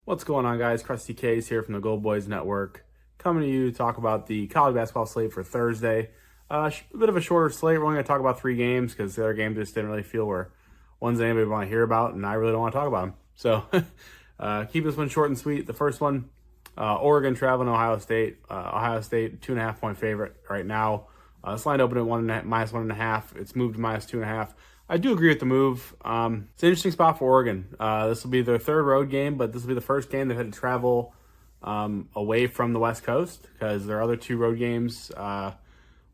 What's going on, guys? CrustyKs here from the Gold Boys Network, coming to you to talk about the college basketball slate for Thursday. A bit of a shorter slate. We're only going to talk about 3 games because the other games just didn't really feel were ones that anybody want to hear about, and I really don't want to talk about them. So keep this one short and sweet. The first one, Oregon traveling to Ohio State. Ohio State 2.5-point favorite right now. This line opened at -1.5. It's moved to -2.5. I do agree with the move. It's an interesting spot for Oregon. This will be their 3rd road game, but this will be the first game they've had to travel away from the West Coast, because their other 2 road games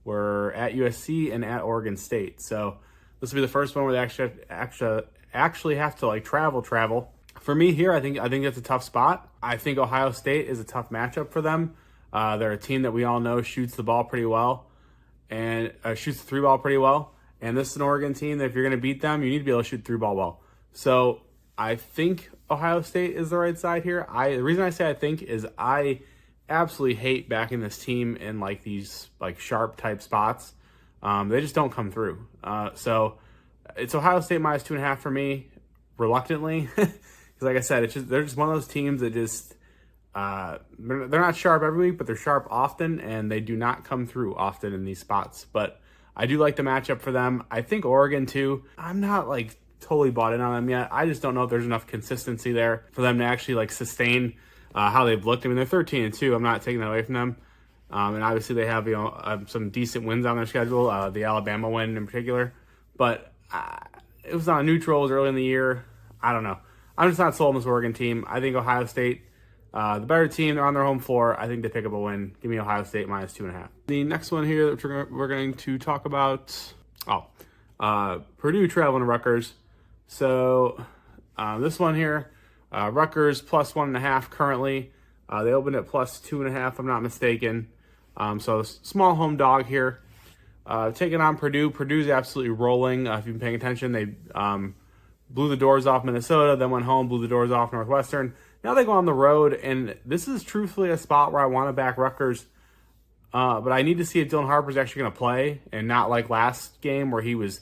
were at USC and at Oregon State. So this will be the first one where they actually have to travel. For me here, I think it's a tough spot. I think Ohio State is a tough matchup for them. They're a team that we all know shoots the ball pretty well and shoots the 3 ball pretty well. And this is an Oregon team that if you're going to beat them, you need to be able to shoot 3 ball well. So I think Ohio State is the right side here. The reason I say I think is I absolutely hate backing this team in these sharp type spots. They just don't come through. So it's Ohio State -2.5 for me, reluctantly, because like I said, they're just one of those teams that just they're not sharp every week, but they're sharp often, and they do not come through often in these spots. But I do like the matchup for them. I think Oregon too. I'm not totally bought in on them yet. I just don't know if there's enough consistency there for them to actually sustain how they've looked. I mean, they're 13-2. I'm not taking that away from them. And obviously they have some decent wins on their schedule. The Alabama win in particular, but it was on neutrals early in the year. I don't know. I'm just not sold on this Oregon team. I think Ohio State, the better team. They're on their home floor. I think they pick up a win. Give me Ohio State -2.5. The next one here that we're going to talk about, Purdue traveling to Rutgers. So this one here, Rutgers +1.5 currently. They opened at +2.5, if I'm not mistaken. So small home dog here. Taking on Purdue. Purdue's absolutely rolling. If you've been paying attention, they blew the doors off Minnesota, then went home, blew the doors off Northwestern. Now they go on the road, and this is truthfully a spot where I want to back Rutgers. But I need to see if Dylan Harper's actually going to play, and not like last game where he was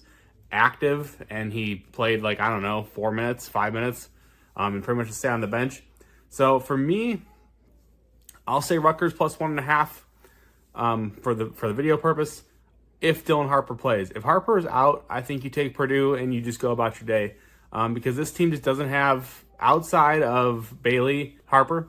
active and he played 4 minutes, 5 minutes, and pretty much just stay on the bench. So for me, I'll say Rutgers +1.5 for the video purpose if Dylan Harper plays. If Harper is out, I think you take Purdue and you just go about your day, because this team just doesn't have, outside of Bailey and Harper,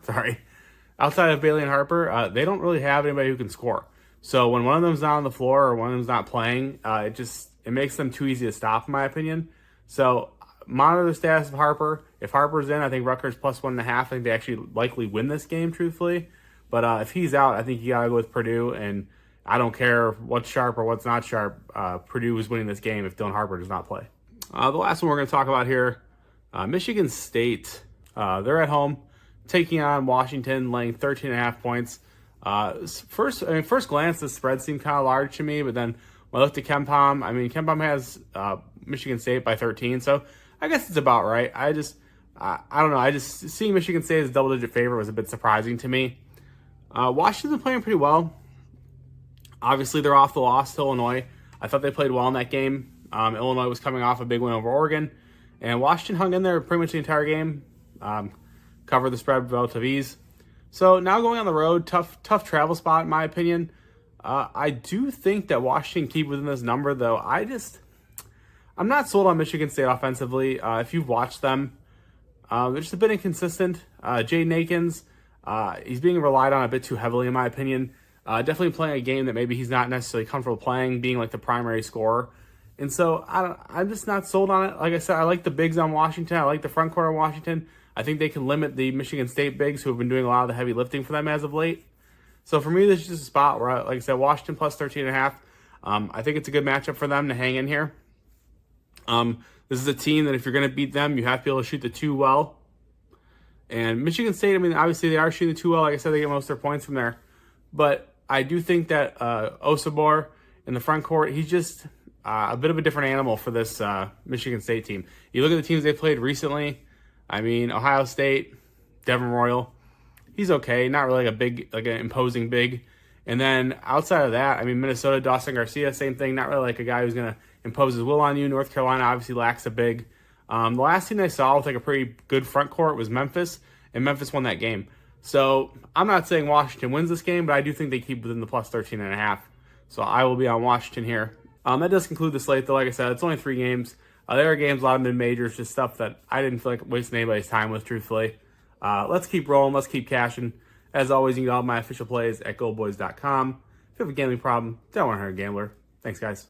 they don't really have anybody who can score. So when one of them's not on the floor or one of them's not playing, it makes them too easy to stop, in my opinion. So monitor the status of Harper. If Harper's in, I think Rutgers +1.5. I think they actually likely win this game, truthfully. But if he's out, I think you got to go with Purdue. And I don't care what's sharp or what's not sharp. Purdue is winning this game if Dylan Harper does not play. The last one we're going to talk about here, Michigan State. They're at home, taking on Washington, laying 13.5 points. First glance, the spread seemed kind of large to me, but then when I looked at KenPom, KenPom has Michigan State by 13, so I guess it's about right. I don't know. Seeing Michigan State as a double-digit favorite was a bit surprising to me. Washington's playing pretty well. Obviously, they're off the loss to Illinois. I thought they played well in that game. Illinois was coming off a big win over Oregon, and Washington hung in there pretty much the entire game. Covered the spread with relative ease. So now going on the road, tough travel spot in my opinion. I do think that Washington keep within this number, though. I'm not sold on Michigan State offensively. If you've watched them, they're just a bit inconsistent. Jaden Akins, he's being relied on a bit too heavily in my opinion. Definitely playing a game that maybe he's not necessarily comfortable playing, being the primary scorer. And so I'm just not sold on it. Like I said, I like the bigs on Washington. I like the front court on Washington. I think they can limit the Michigan State bigs who have been doing a lot of the heavy lifting for them as of late. So for me, this is just a spot where, like I said, Washington +13.5. I think it's a good matchup for them to hang in here. This is a team that if you're going to beat them, you have to be able to shoot the 2 well. And Michigan State, obviously they are shooting the 2 well. Like I said, they get most of their points from there. But I do think that Osabor in the front court, he's just a bit of a different animal for this Michigan State team. You look at the teams they played recently. Ohio State, Devin Royal, he's okay. Not really an imposing big. And then outside of that, Minnesota, Dawson Garcia, same thing. Not really a guy who's going to impose his will on you. North Carolina obviously lacks a big. The last team I saw with a pretty good front court was Memphis. and Memphis won that game. So I'm not saying Washington wins this game, but I do think they keep within the plus 13.5. So I will be on Washington here. That does conclude the slate, though. Like I said, it's only 3 games. There are games, a lot of mid-majors, just stuff that I didn't feel like wasting anybody's time with, truthfully. Let's keep rolling. Let's keep cashing. As always, you can get all my official plays at goldboys.com. If you have a gambling problem, don't want to hurt a gambler. Thanks, guys.